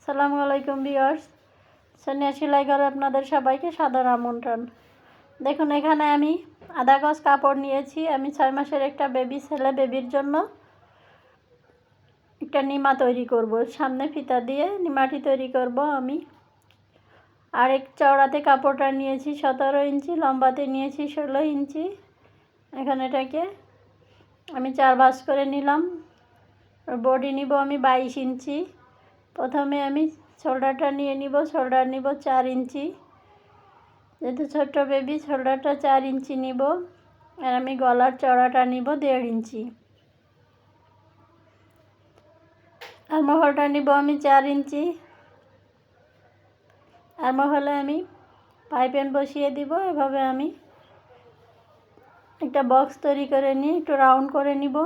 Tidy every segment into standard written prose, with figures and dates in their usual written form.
আসসালামু আলাইকুম ভিউয়ার্স, সোনিয়া সেলাই ঘরে আপনাদের সবাইকে সাদর আমন্ত্রণ। দেখুন, এখানে আমি আধা গজ কাপড় নিয়েছি। আমি 6 মাসের একটা বেবির জন্য একটা নিমা তৈরি করব। সামনে ফিতা দিয়ে নিমাটি তৈরি করব আমি। আর এক চওড়াতে কাপড়টা নিয়েছি 17 ইঞ্চি, লম্বাতে নিয়েছি 16 ইঞ্চি। এখন এটাকে আমি 4 ভাঁজ করে নিলাম। বডি নিব আমি 22 ইঞ্চি। প্রথমে আমি শোল্ডারটা নিয়ে নিব। শোল্ডার নিব 4 ইঞ্চি, যেহেতু ছোট্ট বেবি শোল্ডারটা 4 ইঞ্চি নিব। আর আমি গলার চওড়াটা নিব 1.5 ইঞ্চি। আর মহলটা নিব আমি 4 ইঞ্চি। আর মহলে আমি পাইপিন বসিয়ে দিব। এভাবে আমি একটা বক্স তৈরি করে নিয়ে একটু রাউন্ড করে নিব।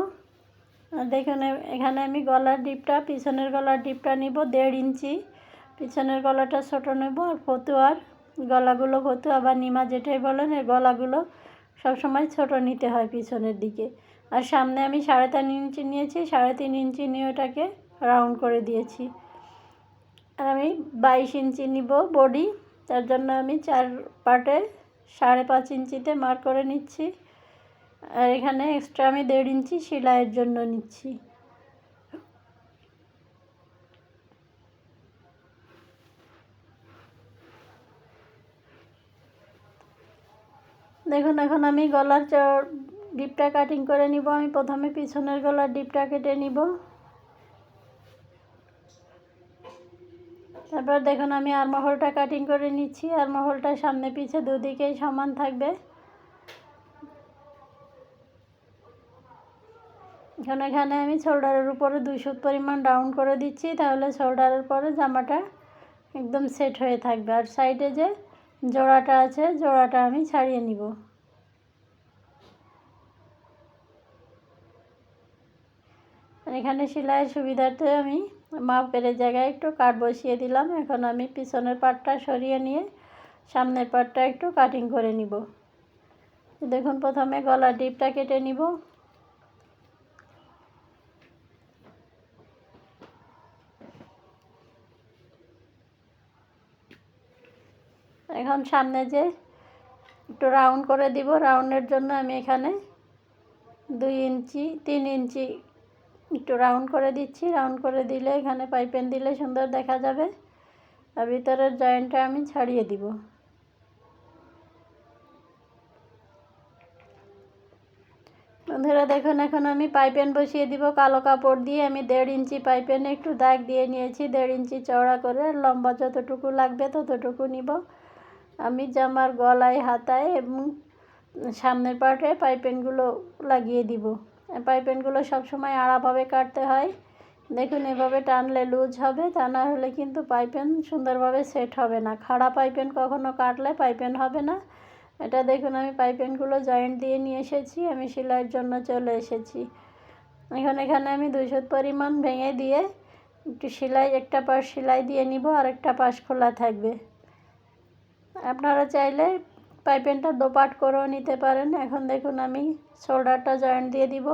আর দেখুন, এখানে আমি গলার ডিপটা, পিছনের গলার ডিপটা নিব 1.5 ইঞ্চি। পিছনের গলাটা ছোটো নেব। আর ফতুয়ার গলাগুলো, ফতুয়া বা নিমা যেটাই বলেন, এর গলাগুলো সবসময় ছোট নিতে হয় পিছনের দিকে। আর সামনে আমি 3.5 ইঞ্চি নিয়েছি। 3.5 ইঞ্চি নিয়ে ওটাকে রাউন্ড করে দিয়েছি। আর আমি 22 ইঞ্চি নিব বডি। তার জন্য আমি 4 পার্টে 5.5 ইঞ্চিতে মার্ক করে নিচ্ছি। আর এখানে এক্সট্রা আমি 1.5 ইঞ্চি সেলাইয়ের জন্য নিচ্ছি। দেখুন, এখন আমি গলার ডিপটা কাটিং করে নিব। আমি প্রথমে পিছনের গলার ডিপটা কেটে নিব। তারপর দেখুন, আমি আরমহলটা কাটিং করে নিচ্ছি। আরমহলটা সামনে পিছে দুদিকেই সমান থাকবে। এখন এখানে আমি শোল্ডারের উপরে 2 সুত পরিমাণ রাউন্ড করে দিচ্ছি, তাহলে শোল্ডারের পরে জামাটা একদম সেট হয়ে থাকবে। আর সাইডে যে জোড়াটা আছে, জোড়াটা আমি ছাড়িয়ে নিব। এখানে সেলাইয়ের সুবিধার্থে আমি মাপের জায়গায় একটু কাট বসিয়ে দিলাম। এখন আমি পিছনের পাটটা সরিয়ে নিয়ে সামনের পাটটা একটু কাটিং করে নিব। দেখুন, প্রথমে গলার ডিপটা কেটে নিব। এখন সামনে যে একটু রাউন্ড করে দিব, রাউন্ডের জন্য আমি এখানে 2 ইঞ্চি 3 ইঞ্চি একটু রাউন্ড করে দিচ্ছি। রাউন্ড করে দিলে এখানে পাইপিন দিলে সুন্দর দেখা যাবে। আর ভিতরের জয়েন্টটা আমি ছাড়িয়ে দিব। বন্ধুরা দেখুন, এখন আমি পাইপিন বসিয়ে দিব। কালো কাপড় দিয়ে আমি 1.5 ইঞ্চি পাইপিনে একটু দাগ দিয়ে নিয়েছি। 1.5 ইঞ্চি চওড়া করে, লম্বা যতটুকু লাগবে ততটুকু নিব। আমি জামার গলায়, হাতায় এবং সামনের পার্টে পাইপিনগুলো লাগিয়ে দিব। পাইপিনগুলো সবসময় আড়াভাবে কাটতে হয়। দেখুন, এভাবে টানলে লুজ হবে, তা না হলে কিন্তু পাইপিন সুন্দরভাবে সেট হবে না। খাড়া পাইপিন কখনো কাটলে পাইপিন হবে না। এটা দেখুন, আমি পাইপিনগুলো জয়েন্ট দিয়ে নিয়ে এসেছি। আমি সেলাইয়ের জন্য চলে এসেছি। এখন এখানে আমি 2 সুত পরিমাণ ভেঙে দিয়ে একটু সেলাই, একটা পাশ সেলাই দিয়ে নিব, আর একটা পাশ খোলা থাকবে। আপনারা চাইলে পাইপিনটা দোপাট করেও নিতে পারেন। এখন দেখুন, আমি শোল্ডারটা জয়েন্ট দিয়ে দিব।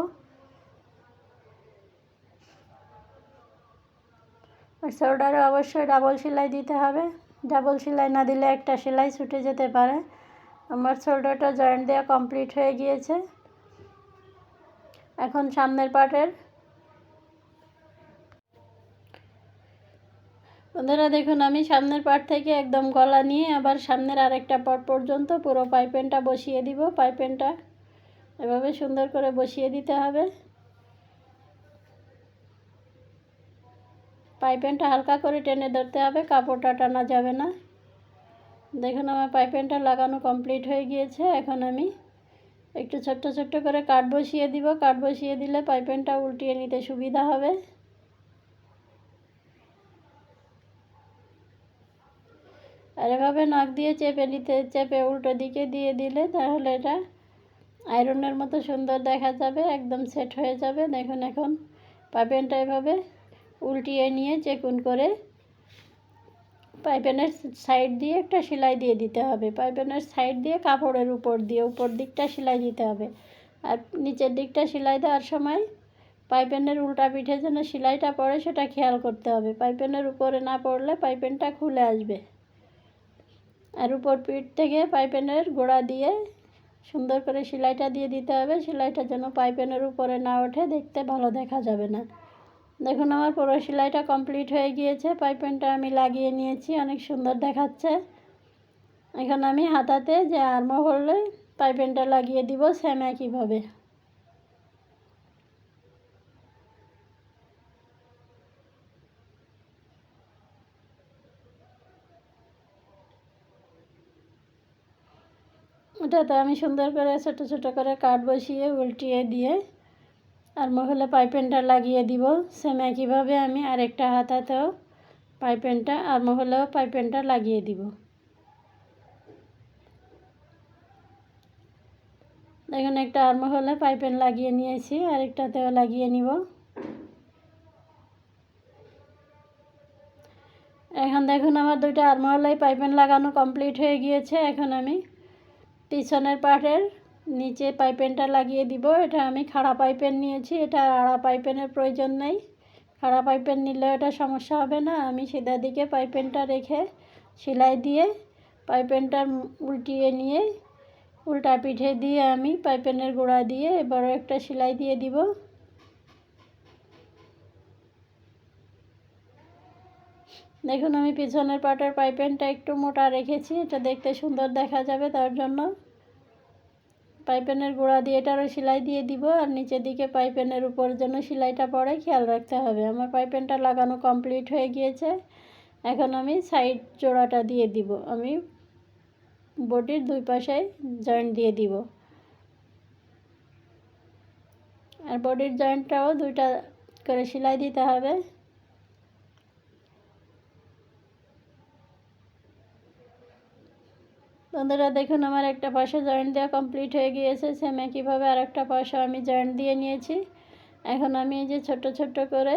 আর শোল্ডারে অবশ্যই ডাবল সেলাই দিতে হবে। ডাবল সেলাই না দিলে একটা সেলাই ছুটে যেতে পারে। আমার শোল্ডারটা জয়েন্ট দেওয়া কমপ্লিট হয়ে গিয়েছে। এখন সামনের পার্টের, বন্ধুরা দেখুন, আমি সামনের পার্ট থেকে একদম গলা নিয়ে আবার সামনের আরেকটা পার্ট পর্যন্ত পুরো পাইপিনটা বসিয়ে দিব। পাইপিনটা এভাবে সুন্দর করে বসিয়ে দিতে হবে। পাইপিনটা হালকা করে টেনে ধরতে হবে, কাপড়টা টানা যাবে না। দেখুন, আমার পাইপিনটা লাগানো কমপ্লিট হয়ে গিয়েছে। এখন আমি একটু ছোট্ট ছোট্ট করে কাট বসিয়ে দিব। কাট বসিয়ে দিলে পাইপিনটা উল্টিয়ে নিতে সুবিধা হবে। আর এভাবে নখ দিয়ে চেপে উল্টো দিকে দিয়ে দিলে তাহলে এটা আয়রনের মতো সুন্দর দেখা যাবে, একদম সেট হয়ে যাবে। দেখুন, এখন পাইপিনটা এভাবে উল্টিয়ে নিয়ে চেকুন করে পাইপিনের সাইড দিয়ে একটা সেলাই দিয়ে দিতে হবে। পাইপিনের সাইড দিয়ে কাপড়ের উপর দিকটা সেলাই দিতে হবে। আর নিচের দিকটা সেলাই দেওয়ার সময় পাইপিনের উল্টা পিঠে যেন সেলাইটা পড়ে সেটা খেয়াল করতে হবে। পাইপিনের উপরে না পড়লে পাইপিনটা খুলে আসবে। আর উপর পিঠ থেকে পাইপিনের গোড়া দিয়ে সুন্দর করে সেলাইটা দিয়ে দিতে হবে। সেলাইটা যেন পাইপিনের উপরে না ওঠে, দেখতে ভালো দেখা যাবে না। দেখুন আমার পুরো সেলাইটা কমপ্লিট হয়ে গিয়েছে। পাইপিনটা আমি লাগিয়ে নিয়েছি, অনেক সুন্দর দেখাচ্ছে। এখন আমি হাতাতে যে আর্মহোলে পাইপিনটা লাগিয়ে দিব সেম একইভাবে। ওটাতে আমি সুন্দর করে ছোটো ছোটো করে কাট বসিয়ে উল্টিয়ে দিয়ে আর্মহোলে পাইপিনটা লাগিয়ে দিব। সেম একইভাবে আমি আরেকটা হাতাতেও পাইপিনটা আর্মহোলেও পাইপিনটা লাগিয়ে দিব। দেখুন একটা আর্মহোলে পাইপিন লাগিয়ে নিয়েছি, আরেকটাতেও লাগিয়ে নিব। এখন দেখুন আমার দুইটা আর্মহোলে পাইপিন লাগানো কমপ্লিট হয়ে গিয়েছে। এখন আমি পিছনের পার্টের নিচে পাইপিনটা লাগিয়ে দিব। এটা আমি খাড়া পাইপিন নিয়েছি, এটা আড়া পাইপিনের প্রয়োজন নেই। খাড়া পাইপিন নিলে এটা সমস্যা হবে না। আমি সিধা দিকে পাইপিনটা রেখে সেলাই দিয়ে পাইপিনটা উল্টিয়ে নিয়ে উল্টা পিঠে দিয়ে আমি পাইপিনের গোড়া দিয়ে বড় একটা সেলাই দিয়ে দিব। দেখুন আমি পিছনের পাটের পাইপিনটা একটু মোটা রেখেছি, এটা দেখতে সুন্দর দেখা যাবে, তার জন্য পাইপিনের গোড়া দিয়ে এটারও সেলাই দিয়ে দিব। আর নিচের দিকে পাইপিনের উপর যেন সেলাইটা পড়ে খেয়াল রাখতে হবে। আমার পাইপিনটা লাগানো কমপ্লিট হয়ে গিয়েছে। এখন আমি সাইড জোড়াটা দিয়ে দিব। আমি বডির দুই পাশে জয়েন্ট দিয়ে দিব। আর বডির জয়েন্টটাও দুইটা করে সেলাই দিতে হবে। বন্ধুরা দেখুন আমার একটা পাশে জয়েন্ট দেওয়া কমপ্লিট হয়ে গিয়েছে। সেম একইভাবে আর একটা পাশে আমি জয়েন্ট দিয়ে নিয়েছি। এখন আমি এই যে ছোট্ট ছোট্ট করে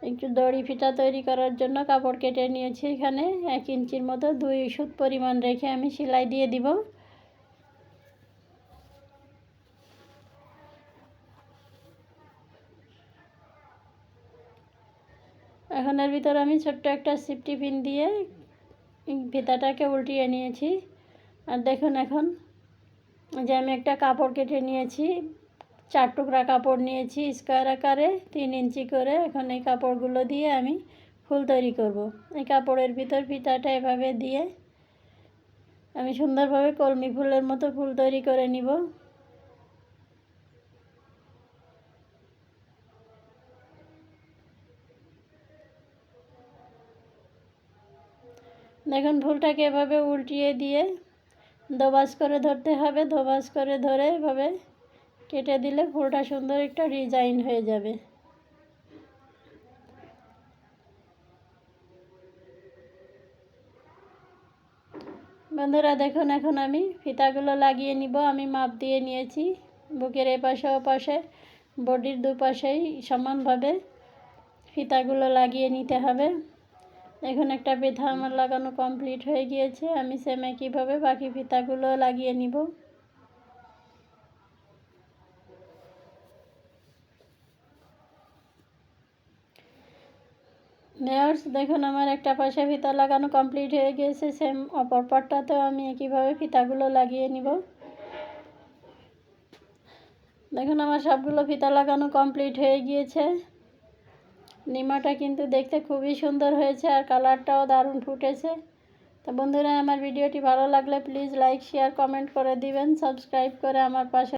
একটু দড়ি ফিতা তৈরি করার জন্য কাপড় কেটে নিয়েছি। এখানে 1 ইঞ্চির মতো 2 সুত পরিমাণ রেখে আমি সেলাই দিয়ে দিব। এখন এর ভিতর আমি ছোট্ট একটা সিফটি পিন দিয়ে ফিতাটাকে উল্টিয়ে নিয়েছি। আর দেখুন এখন যে আমি একটা কাপড় কেটে নিয়েছি, 4 টুকরা কাপড় নিয়েছি স্কোয়ার আকারে 3 ইঞ্চি করে। এখন এই কাপড়গুলো দিয়ে আমি ফুল তৈরি করব। এই কাপড়ের ভিতর ফিতাটা এভাবে দিয়ে আমি সুন্দরভাবে কলমি ফুলের মতো ফুল তৈরি করে নিব। দেখুন ফুলটাকে এভাবে উল্টিয়ে দিয়ে দোবাজ করে ধরতে হবে। দোবাজ করে ধরে এভাবে কেটে দিলে ফুলটা সুন্দর একটা ডিজাইন হয়ে যাবে। বন্ধুরা দেখুন এখন আমি ফিতাগুলো লাগিয়ে নিব। আমি মাপ দিয়ে নিয়েছি। বুকের এপাশে ওপাশে বডির দুপাশেই সমানভাবে ফিতাগুলো লাগিয়ে নিতে হবে। দেখুন একটা ফিতা আমার লাগানো কমপ্লিট হয়ে গিয়েছে। আমি সেম একইভাবে বাকি ফিতাগুলো লাগিয়ে নিব। ভিউয়ার্স দেখুন আমার একটা পাশে ফিতা লাগানো কমপ্লিট হয়ে গিয়েছে। সেম অপর পাটটাতেও আমি একইভাবে ফিতাগুলো লাগিয়ে নিব। দেখুন আমার সবগুলো ফিতা লাগানো কমপ্লিট হয়ে গিয়েছে। নিমাটা কিন্তু দেখতে খুবই সুন্দর হয়েছে আর কালারটাও দারুণ ফুটেছে। তো বন্ধুরা আমার ভিডিওটি ভালো লাগলে প্লিজ লাইক শেয়ার কমেন্ট করে দিবেন, সাবস্ক্রাইব করে আমার পাশে